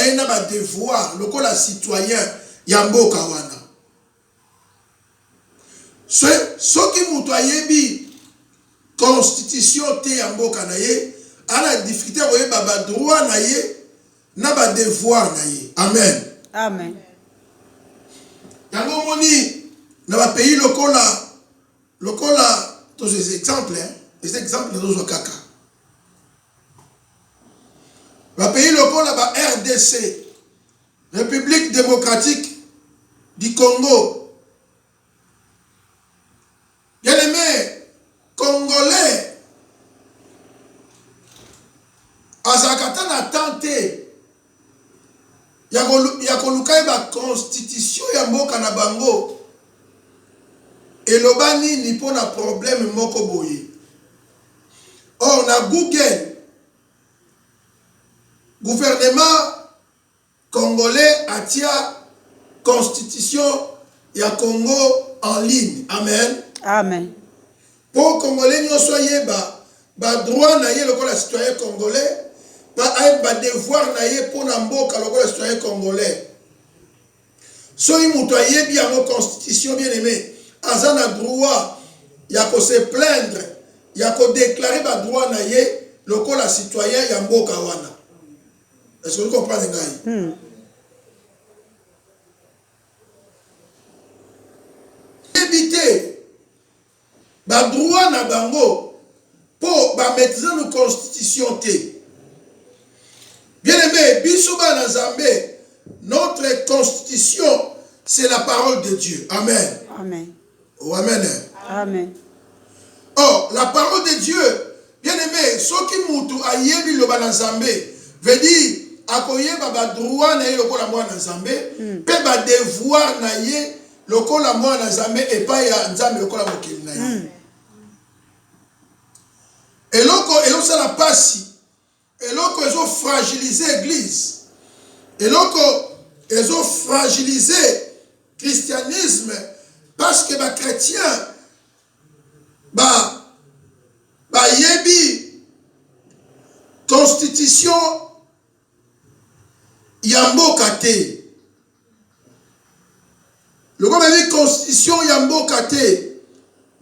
ye na ba devoir lokola citoyen ya mboka wana. Soki mutu ayebi constitution te ya mboka na ye, ala difficulté koyeba ba droit na ye na ba devoir na ye. Amen. Amen. Yango moni na ba pays lokola tous ces exemples, les exemples de kaka. Ba pays lokola ba RDC, République démocratique du Congo. Bien aimé, Congolais, azakata na tante ya koluka ba constitution ya mboka na bango eloba nini mpona problème moko boye. Or na Google, gouvernement congolais atia constitution ya Congo en ligne. Amen. Amen. Pour Congolais nyonso yeba ba droit na ye lokola citoyen congolais, ba devoir na ye pona mboka lokola citoyen congolais. So mutu ayebi yango constitution, bien aimé, aza na droit ya ko se plaindre, ya ko déclarer ba droit na ye lokola citoyen ya mboka wana. Est-ce que vous comprenez ngai? Éviter ba droit na bango po ba maîtriser la constitution te. Bien aimé, biso ba na Nzambe, notre constitution c'est la parole de Dieu. Amen. Amen. Oh, amen. Amen. Oh, la parole de Dieu, bien aimé, soki mutu ayebi loba na Nzambe, veut dire akoyeba ba droit na ye lokola mwana Nzambe, pe ba devoir na ye lokola mwana Nzambe epa ya Nzambe lokola mokili na ye. Eloko sala pasi, eloko ezo fragiliser l'église, eloko ezo fragiliser christianisme, parce que ba chrétien ba yebi constitution ya mboka te. Loko ba constitution ya mboka te,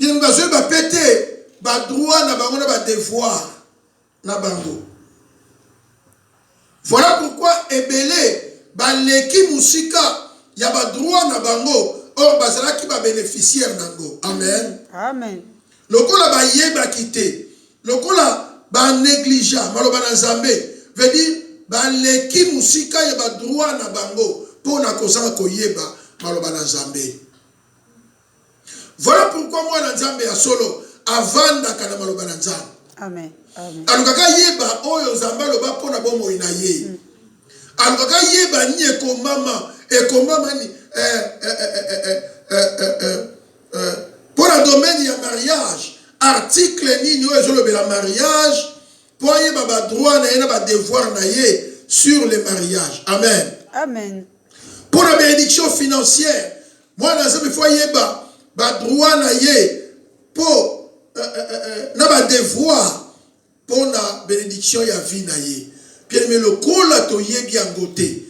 bien bazo ba pété ba droit na bango na ba devoir na bango. Voilà pourquoi ebele ba leki musika ya ba droit na bango, or bazala ki ba bénéficiaire nango. Amen. Amen. Lokola ba yeba kité, lokola ba négligent maloba na Nzambe, veut dire ba leki musika ya ba droit na bango pona kozanga koyeba maloba na Nzambe. Voilà pourquoi moi na Nzambe ya solo avanda kana maloba na Nzambe. Amen. Amen. Alukaka yeba oyo Nzambe loba pona bomo ina ye. Alukaka yeba ni ekomama ni pour le domaine ya mariage, article nini oyo ezolobe la mariage, pour yeba ba droit na ye na ba devoir na ye sur le mariage. Amen. Amen. Pour la bénédiction financière, moi na Nzambe faut yeba ba droit na ye pour na ba devoir pour la bénédiction ya vie na ye. Bien mais le kola to yebi angote,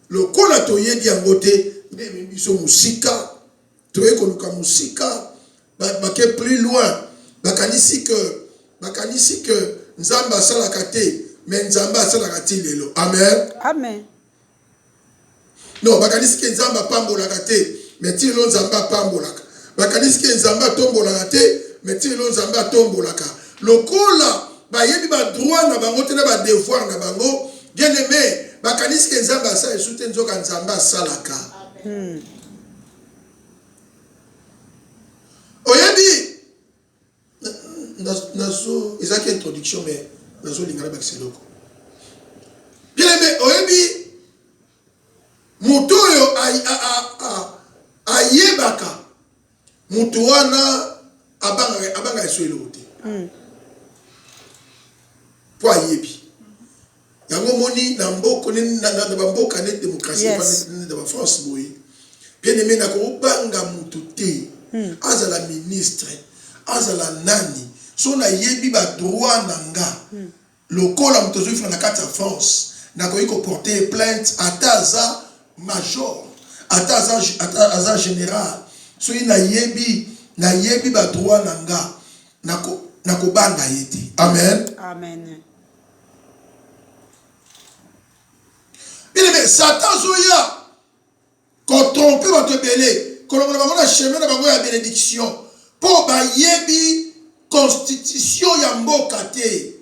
le kola to yebi angote, mais biso musika, to ekoluka musika, ba ke plus loin, bakanisi que Nzamba salaka te, mais Nzamba salaka ti lelo. Amen. Amen. Non, bakanisi que Nzamba pambolaka te, mais ti lo Nzamba pambolaka. Bakanisi que Nzamba tombolaka te, mais ti lo Nzamba tombolaka. Lokola ba yebi ba droit na bango te na ba devoir na bango, bien aimé, bakanisi que Nzamba sa esute nzoka Nzamba salaka. Oyebi nazo ezaki introduction, mais nazo lingana bakiseloko. Bien aimé, oyebi mutu oyo ayebaka mutu wana abanga eso eloko te. Po ayebi yango moni na mboko na bamboka ne démocratie na ba France boye. Bien aimé na ko banga mutu te. Azala ministre, azala nani, so na yebi ba droit nanga. Lokola mutozo ifana kati ya France, nakoki porter plainte ata aza major ata aza général soki nayebi badroit na nga nakobanga ye te. Amen. Amen. Bien aimé, Satan zoya kotrompe bato ebele kolongola bango na chemin na bango ya bénédiction mpo bayebi constitution ya mboka te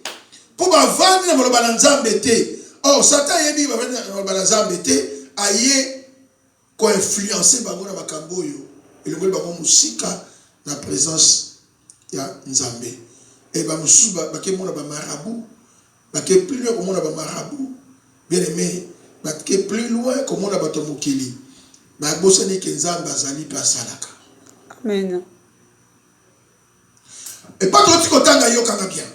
mpo bavandi na maloba na nzambe te. Or Satan yebi bavandi na maloba na nzambe te aye koinfluence bango na makambo oyo elongoli bango mosika na présence ya nzambe. Et bamosusu bakemona bamarabu bake plus loin komona bamarabu. Bien aimé, bake plus loin komona bato mokili babosani ke nzambe azali mpe asalaka. Amen. Et pas trop kotanga yokanga bien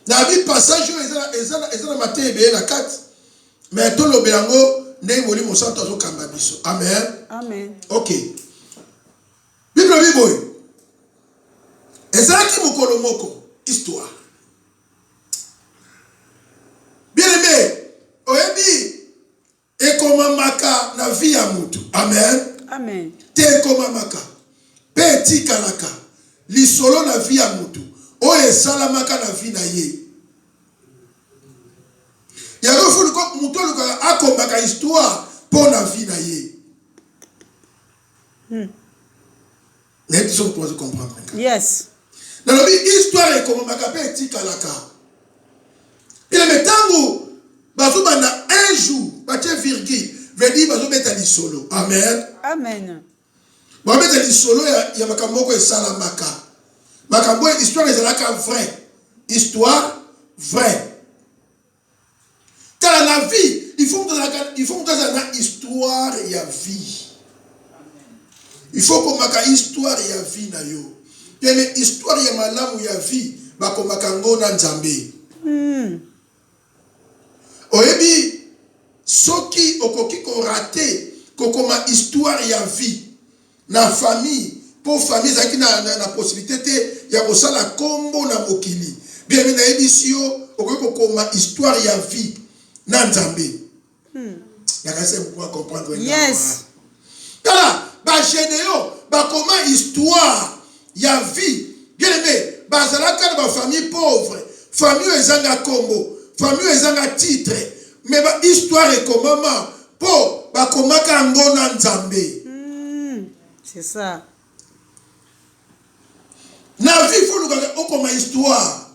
na bi passage eza na mate ebeye na kati mais tolobela yango ndenge molimo santo azokamba biso. Amen. Amen. Ok, bible biboye ezalaki mokolo moko histoire. Bien aimé, oyebi ekomamaka na vie ya mutu. Amen. Amen. Te ekomamaka mpe etikalaka lisolo na vie ya mutu oyo esalamaka na vie na ye. Yango fuluko mutu olukaka akomaka histoire mpo na vie na ye. Nayebi so tozi comprendre. Yes. Nalobi histoire ekomamaka mpe etikalaka. Il est tango bazobanda un jour batie virgule veut dire bazobeta lisolo. Amen. Amen. Bazobeta lisolo ya makambo ko esalamaka. Makambo histoire ezalaka vrai. Histoire vrai. Car la vie, il faut que dans histoire ya vie. Il faut que maka histoire ya vie na yo. Yene histoire ya malamu ya vie bakomaka ngo na nzambe. Oyebi soki okoki ko rater kokoma histoire ya vie na famille pour famille zaki na possibilité te ya kosala kombo na mokili. Bien na yebi yo okoki kokoma histoire ya vie na nzambe. Na kase pour comprendre. Yes. Kala ba généo bakoma histoire ya vie. Bien aimé, bazalaka na ba famille pauvre, famille ezanga kombo, famille ezanga titre, mais ba histoire ekomama po bakomaka ngo na nzambe. C'est ça. Na vie faut nous okoma histoire.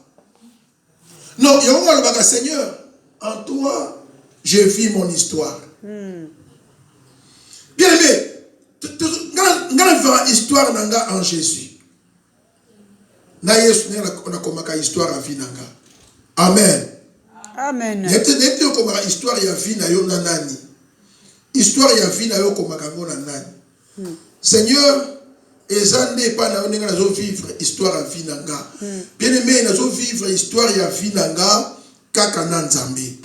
Non, yongo alobaka Seigneur, en toi je vis mon histoire. Bien aimé, ngana vivre histoire nanga en Jésus. Na Yesu na komaka histoire ya vie nanga. Amen. Amen. Yete komaka histoire ya vie na yo na nani? Histoire ya vie na yo komaka ngo na nani? Seigneur, ezande pa na onenga nazo vivre histoire ya vie nanga. Bien aimé, nazo vivre histoire ya vie nanga kaka na Nzambe.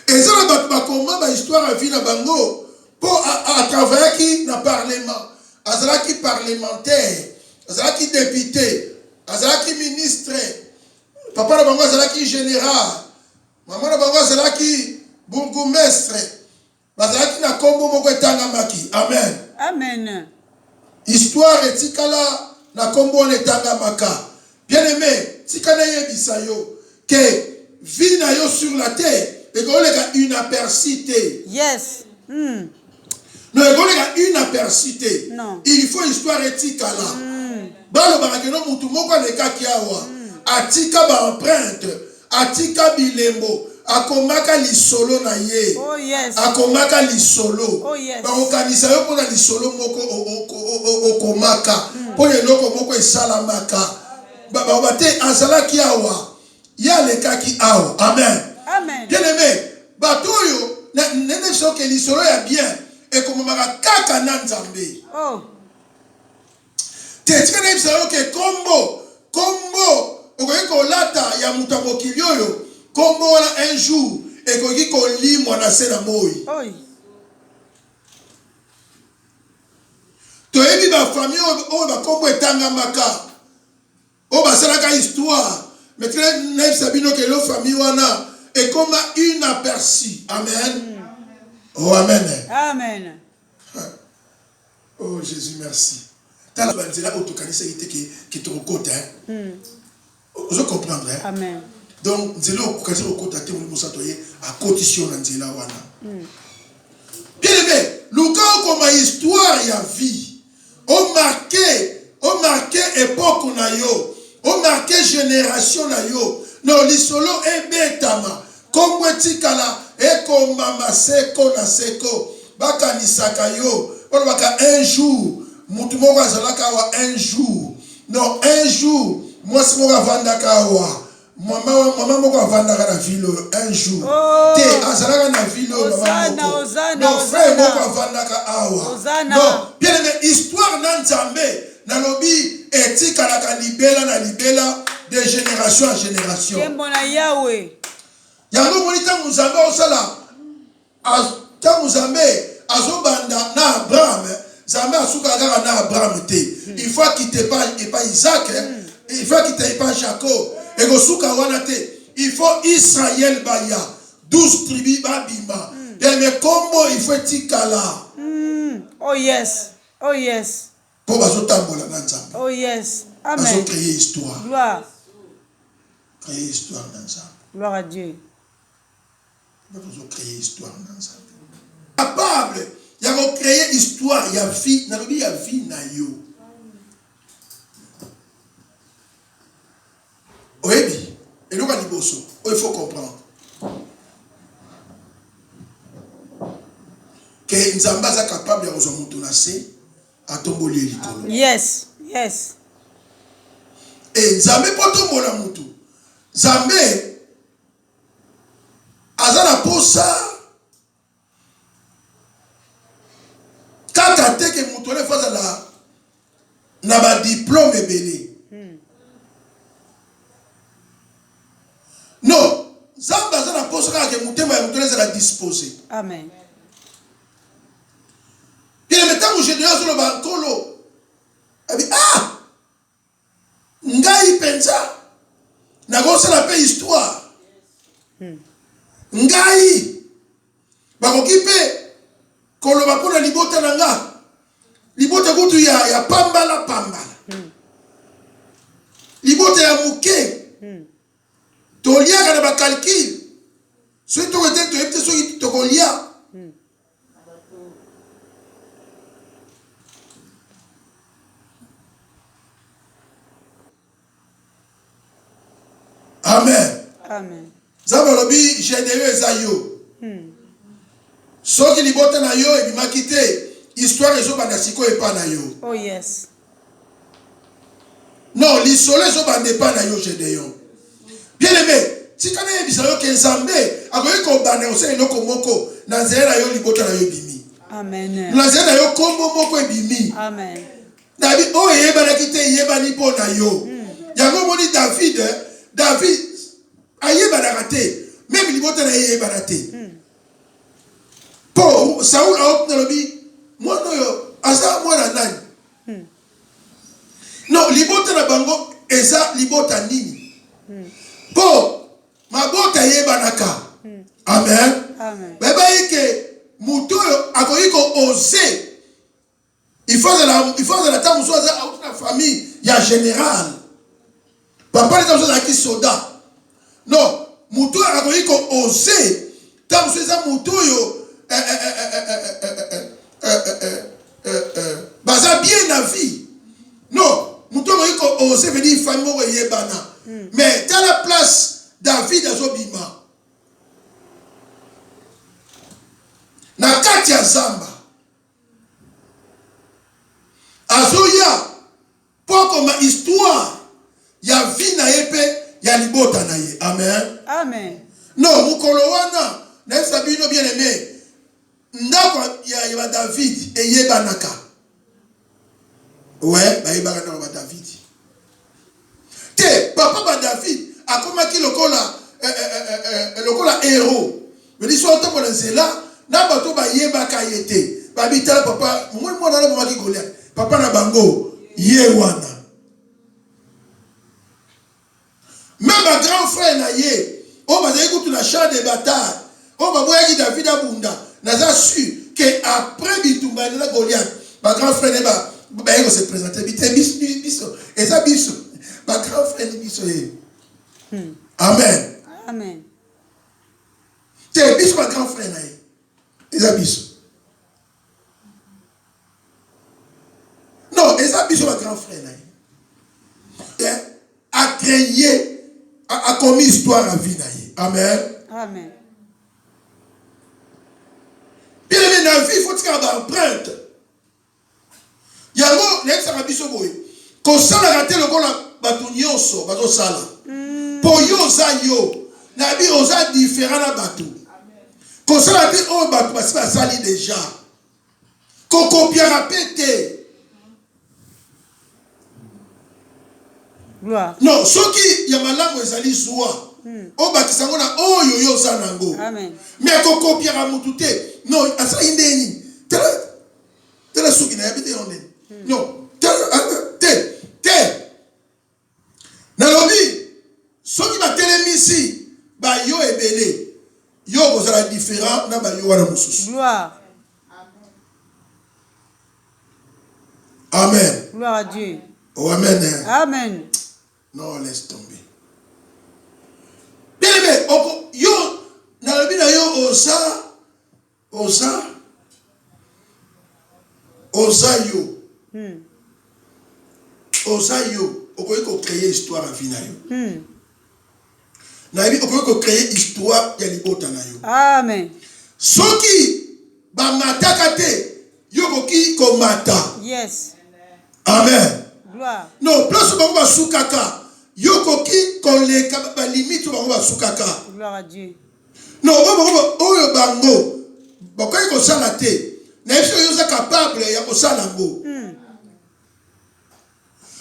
Ezala bat bakoma ba histoire ya vie na bango po a travailler na parlement. Azalaki parlementaire, azalaki député, azalaki ministre, papa na bango azalaki général, maman na bango azalaki bourgmestre, bazalaki na kombo moko etangamaki. Amen. Amen. Histoire etikala na kombo etangamaka. Bien aimé, tikana yebisa yo que vie na yo sur la terre et que une apercité. Yes. Non, il une apercité. Non. Il faut histoire éthique là. Balo barakeno mutu moko leka kiawa. Atika ba empreinte, atika bilembo, akomaka lisolo na ye. Oh yes. Akomaka lisolo. Oh yes. Ba okanisa yo pona lisolo moko okomaka. Pona eloko moko esalamaka. Ba bate azala kiawa. Ya leka ki awa. Amen. Amen. Bien aimé, batoyo nene soke lisolo ya bien. Et comme kaka na Nzambe. Oh. Tetika na ibisa yoke kombo okoki kolata ya mutu ya mokili oyo kombo wana un jour ekoki kolimwa na se na moi. Oi. Toyebi ba famille oyo bakombo etangamaka oyo basalaka histoire Maintenant, Naïf Sabino, que l'eau famille, et comme une aperçu. Amen. Oh, amen. Amen. Oh, Jésus, merci. T'as la banzela autocanisé qui te recote, hein. Je comprends, hein. Amen. Donc, nzela autocanisé recote à te mousatoye à cotition nzela wana. Bien aimé, Luka comme histoire ya vie, on marqué époque na yo, on marqué génération na yo. Non, l'isolo est betama. Comme wetikala et comme mama seko na seko. Baka nisaka yo. On baka un jour. Mutumoko azalaka wa un jour. Non, un jour. Moi si moi avandaka wa. Maman moko avandaka na ville un jour. Te azalaka na ville maman moko. Non, frère moko avandaka awa. Non, bien aimé, histoire nan Nzambe. Na lobi etikala ka libela na libela de génération en génération. Kembona Yahweh. Yango monita Nzambe osala. Ka Nzambe azobanda na Abraham. Nzambe asuka kaka na Abraham te. Il faut quitter pas Isaac, il faut quitter pas Jacob. Et go suka wana te. Il faut Israël baya 12 tribus babima. Mais comment il faut tikala? Oh yes. Oh yes. Pour bazotambola na Nzambe. Oh yes. Amen. Bazo créer histoire. Gloire. Créer histoire dans Nzambe. Gloire à Dieu. Bazo créer histoire dans Nzambe. Capable, il y a créer histoire, il y a vie, il y a vie na yo. Oebi, et nous on liboso, il faut comprendre. Que Nzambe est capable de rejoindre à tomboli likolo. Yes, yes. Et Nzambe pas tombola mutu. Nzambe azana posa kaka te ke mutu le faza na ba diplôme ebele. Non, Nzambe azana posa kaka ke mutu ma mutu le za disposer. Amen. Bien maintenant où génération le bankolo. Ah! Ngai pensa. Na gosa la paix histoire. Ngai. Bakokipe koloba pona libota nanga. Libota kutu ya pambala pambala. Libota ya muke. Tolia kana ba calcul. Ce to était to so to kolia. Amen. Amen. Zabalobi Gédéon ezayo. Soki libota na yo e bimakite histoire ezo banda siko epa na yo. Oh yes. Non, l'isole ezo banda epa na yo Gédéon. Bien aimé, si kana yebisa yo ke Nzambe akoki kobanda osala eloko moko na nzela na yo libota na yo ebimi. Amen. Na nzela na yo kombo moko ebimi. Amen. David o yebanaki te yebani mpo na yo. Yango moni David ayebanaka te. Même libota na yebana te. Po Saul a opté lobi moi no asa moi na nani. Non, libota na bango eza libota nini. Po mabota yebanaka. Amen. Amen. Baba yeke muto akoki ko oser. Il faut de la temps soit la famille, il y a général. Papa les gens qui soda. Non, muto akoki ko oser. Tant que ça muto yo baza bien la vie. Non, muto akoki ko oser venir famille mo yebana. Mais dans la place David azobima. Na kati ya zamba. Azoya poko ma histoire ya vie na yepe ya libota na ye. Amen. Amen. Non, mukolo wana na sabino bien aimé. Ndako ya David e yebanaka. Ouais, ba yebaka na David. Te papa ba David akomaki lokola lokola héros. Me dit so to bona zela na bato ba yebaka yete. Ba bitala papa, moi na mama ki Goliath. Papa na bango ye wana. Même un grand frère naïe, on va dire que la champ de bataille, on va voir que David Abunda, n'a su que après Bitumba de la Goliath, ma grand frère n'est pas, il se présenter, biso, et ça biso, ma grand frère n'est biso. Amen. Amen. C'est biso ma grand frère naïe, et ça biso. Non, et ça biso ma grand frère naïe. A créé, a commis histoire à vie naïe. Amen. Amen. Bien aimé, dans la vie, il faut faire une empreinte. Il y a un mot, il y a un biso boy. Quand ça a raté le bon batunyoso, bato sala. Pour yo za yo, na bi oza différent na batu. Quand ça a raté oh batu parce que ça sali déjà. Quand copiera pété. Gloire. Non, ceux qui y a malamu ezali zwa. O bakisango na oyo yo za nango. Amen. Mais quand copiera mutute. Non, asa indeni. Tela suki na yabite yonde. Non, te. Na lobi, ceux qui va télémisi, ba yo ebele. Yo kozala différent na ba yo wana mususu. Gloire. Amen. Gloire à Dieu. Oh amen. Amen. Non, laisse tomber. Bien aimé, yo, na lobi na yo oza yo, okoki ko créer histoire à vie na yo. Na yebi okoki ko créer histoire ya libota na yo. Amen. Soki ba mataka te, yo koki ko mata. Yes. Amen. Gloire. Non, place bango ba sukaka, yo koki ko leka ba limite bango ba sukaka. Gloire à Dieu. Non, oyo bango, bakoki ko sala te. Na yebi yo za capable ya ko sala ngo.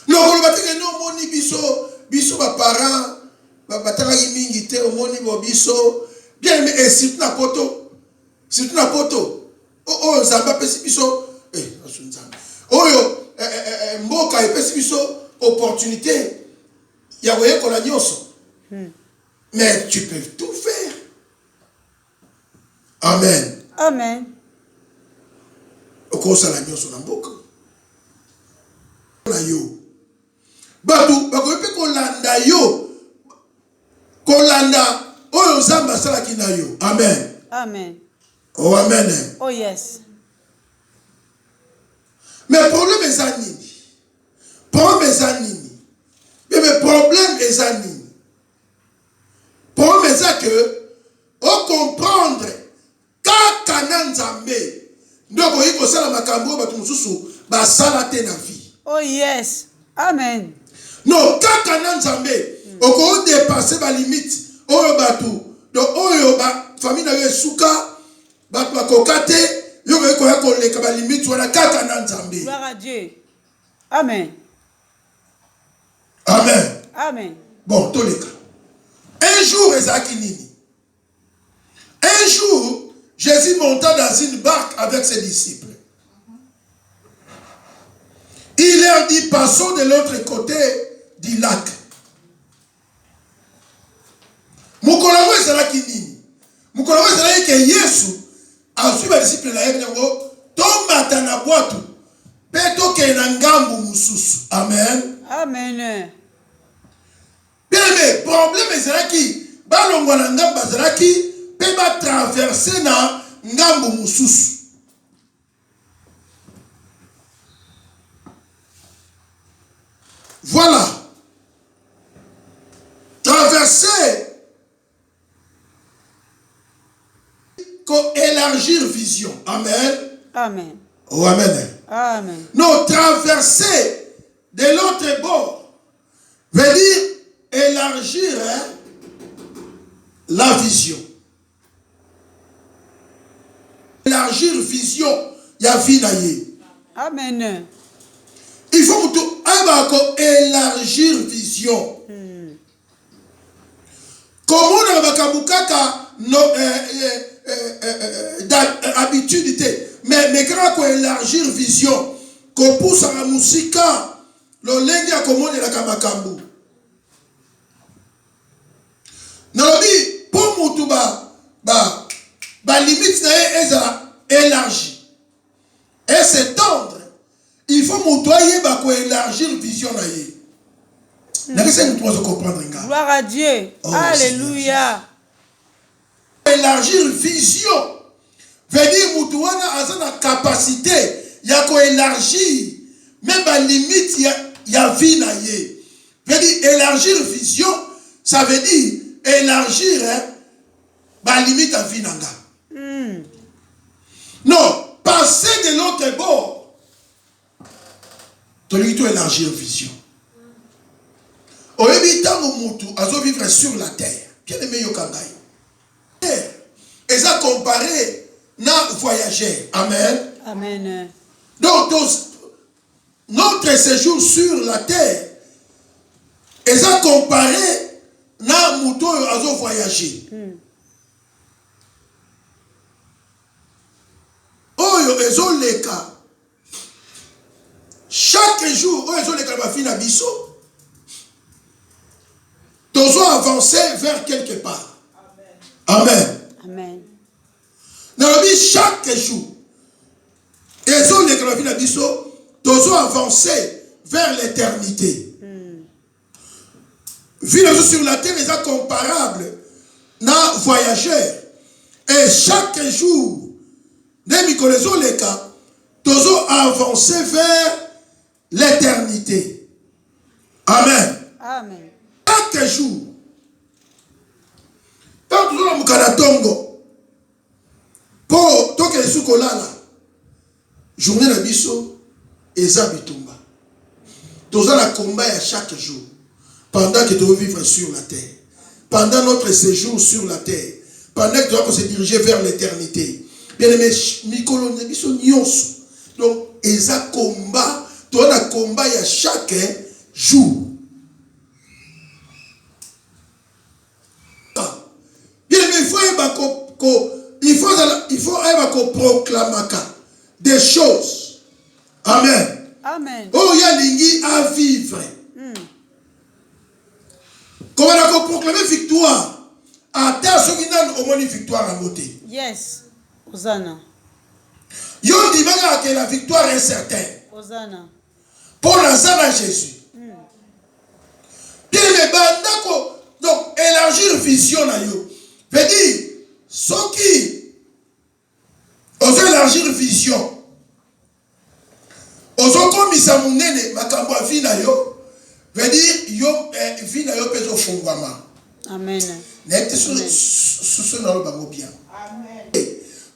Non, on va dire non, moni biso ba parents, ba bataka mingi te, moni bo biso, bien mais surtout na poto. Oh, zamba pesi biso, asunzamba. Oyo mboka epesi biso opportunité ya voyer ko la nyonso. Mais tu peux tout faire. Amen. Amen. Okosa la nyonso na mboka. Na yo. Batu bakoyepe kolanda yo. Kolanda oyo Nzambe asalaki na yo. Amen. Amen. Oh amen. Oh yes. Mais problème est nini? Problème est nini? Mais problème est nini? Problème est que on comprendre kaka na Nzambe ndoko yiko sala makambo batu mususu ba sala te na vie. Oh yes. Amen. Non, kaka na Nzambe oko dépasser ba limite oyo batu donc oyo ba famille na yo suka batu bakokate yo ko ya ko leka ba limite wana kaka na Nzambe. Gloire à Dieu. Amen. Amen. Amen. Bon, tous les cas. Un jour, un jour, Jésus monta dans une barque avec ses disciples. Il leur dit, passons de l'autre côté du lac. Mukolamu ezalaki nini? Mukolamu ezalaki que Yesu a suivi les disciples na yebi yango tomata na bwatu pe tokende na ngambu mususu. Amen. Amen. Bien aimé, problème ezalaki balongwa na ngambu bazalaki pe ba traverser na ngambu mususu. Voilà. Traverser, élargir vision. Amen. Amen. Oh, amen. Amen. Non, traverser de l'autre bord veut dire élargir la vision. Élargir vision, il y a vie naïe. Amen. Il faut élargir vision. Comment on va kabukaka habitude, mais quand on élargir vision, qu'on pousse à la musique, le lengi à comment on la kamakambu. nalobi pour mutu ba limite na ye ezala élargi et s'étendre. Il faut mutu ayeba ko élargir vision na ye. N'est-ce que vous comprendre? Gloire à Dieu. Oh, Alléluia. Élargir vision veut dire mutu wana a la capacité ya ko élargir même la limite ya vie na ye. Veut dire élargir vision, ça veut dire élargir la limite à vie nanga. Non, passer de l'autre bord. Tu dois élargir vision. Oyebi tango mutu azo vivre sur la terre. Bien aimé yokangai. Et ça comparé na voyageur. Amen. Amen. Donc notre séjour sur la terre, et ça comparé na mutu azo voyager. Oyo ezo leka. Chaque jour, oyo ezo leka ba fi na biso. Nous avancer vers quelque part. Amen. Amen. Chaque jour, nous avancer vers l'éternité. Vivre sur la terre est comparable à voyageur. Et chaque jour, nous avancer vers l'éternité. Amen. Amen. Chaque jour, tant que nous sommes à Tongo, pour tant que nous sommes là, journée de biso, et ça bitumba. Nous avons un combat à chaque jour, pendant que nous vivons sur la terre, pendant notre séjour sur la terre, pendant que nous allons se diriger vers l'éternité. Bien aimé, Mikolo ne biso nyonso. Donc, et ça combat, nous avons un combat à chaque jour. Il faut proclamer des choses. Amen. Amen. Oh, il y a l'ingi à vivre. Comment on a proclamé victoire? À terre, ceux qui n'ont au moins une victoire à côté. Yes. Hosanna. Yon dit que la victoire est certaine. Hosanna. Pour la Jésus. Bien, mais donc élargir vision na yo. Veut dire ceux qui osent élargir vision, osent comme ça munene makambo a vie na yo, veut dire yo vie na yo peso fongwama. Amen. N'était ce na lo bango bien. Amen.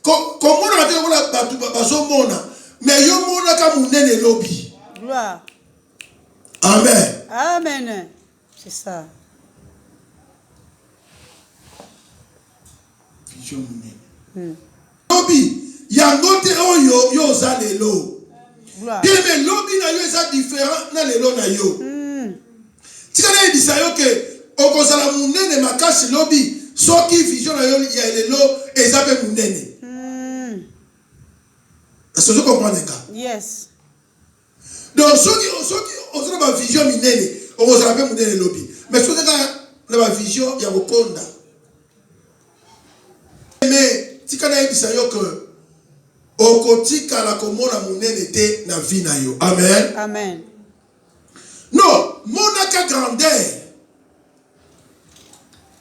Comment on a dit la batu bazo mona, mais yo mona ka munene lobby. Gloire. Amen. Amen. C'est ça. Lobby, yango te oyo yo za lelo. Bien mais lobby na yo eza différent na lelo na yo. Tika na yebisa yo ke okozala munene makasi lobby, soki vision na yo ya lelo eza pe munene. Est-ce que vous comprenez ça? Yes. Donc soki ozala ba vision minene, okozala pe munene lobby. Mais soki na ba vision ya bokonda. Mais tika na yebisa yo ke okotika la komona munene te na vie na yo. Amen. Amen. Non, monaka grandeur.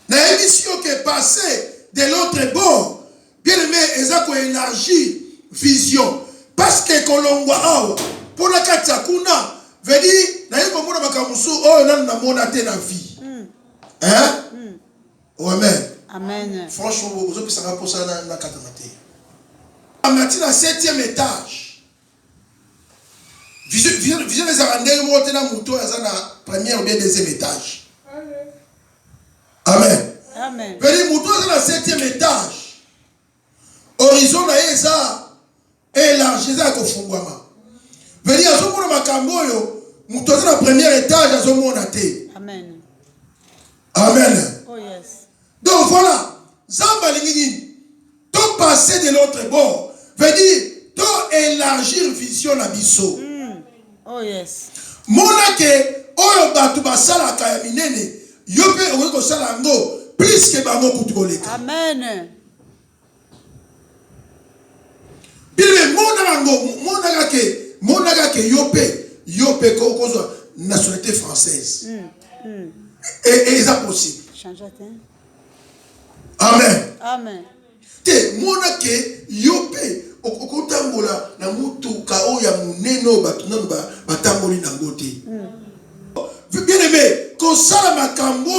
Na émission qui est passée de l'autre bord, bien aimé, ezako élargir vision. Parce que kolongwa awa, pour la katsakuna, veut dire, na yeko mona bakamusu, oh, na mona te na vie. Hein? Oh, amen. Amen. Franchement, vous avez ça pour ça dans la catamate. On a dit à 7e étage. Vision les arandais, monter dans moto, à la première ou bien deuxième étage. Amen. Amen. Mais les motos, à la 7e étage. Horizon, là, ça élargi, ça, qu'on fout. Mais il y a ce qu'on a macamboyo, moto, à la première étage, à ce qu'on a été. Amen. Amen. Oh, yes. Donc voilà, Zamba Lingini, tout passer de l'autre bord, veut dire, tout élargir vision à biso. Oh yes. Mona ke, oyo batu basala kaya minene, yope oyo kosala ngo, plus que bango kutukoleka. Amen. Bien monaka ke yope ko nationalité française. Et ça possible. Amen. Amen. Te monake yope okotambola na mutuka oya muneno batunanu batamboli na ngote. Bien aimé, kosala makambo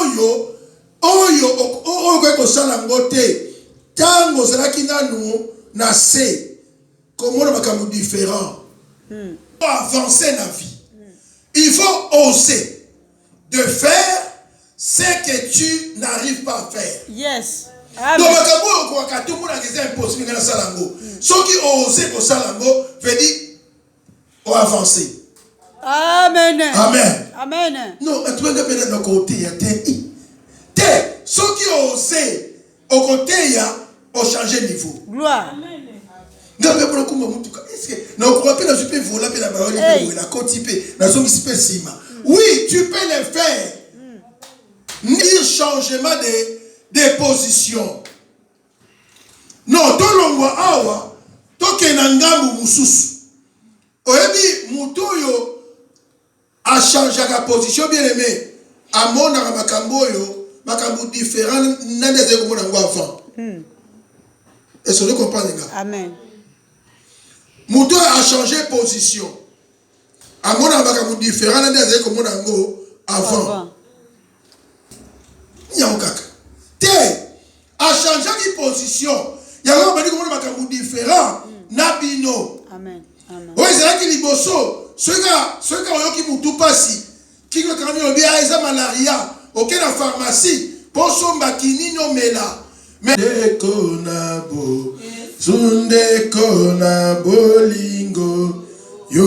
oyo kosala ngote tango zalaki nanu na se komona makambo différent. Pour avancer la vie, il faut oser de faire ce que tu n'arrives pas à faire. Yes. Donc makambo ko tout monde est impossible ngana salango. Ceux qui osent ko salango veut dire on avancer. Amen. Amen. Amen. Non, tu vas pas dans côté ya te. Ceux qui osent au côté ya au changer niveau. Gloire. Oui, tu peux le faire. Ni changement de position. Non, to longwa awa, to kenangambu mususu. Oyebi mutoyo a changé la position bien aimé. A mon makamboyo, makambu différent n'andeze comme on avant. Est-ce que vous comprenez? Amen. Mouton a changé de position. À mon avis, différent des comme on avant. Il y a un caca. A changé de position. Il y a un peu différent. Nabino. Amen. Amen. Oui, c'est là qu'il y a ceux qui ont tout passé. Qui ont bien malaria. Aucun la pharmacie. Pour son bakini no mela. Mais konabo sunde kona bolingo yo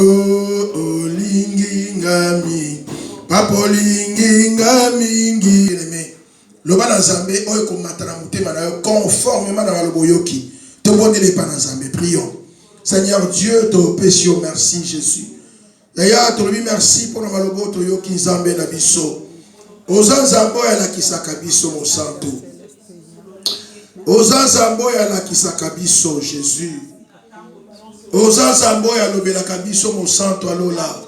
olingi ngami papolingi ngamingi loba na Nzambe oyo komata na mutema na yo conformément na malobo yoki to bondele pa na Nzambe. Prions. Seigneur Dieu, te pécio, merci Jésus. Yaya te lobi merci pour na malobo to yoki Nzambe na biso. Oza Nzambe ya la kisaka biso mo santo. Oza Nzambe ya la kisaka biso Jésus. Oza Nzambe ya lobela kabiso mo santo alola.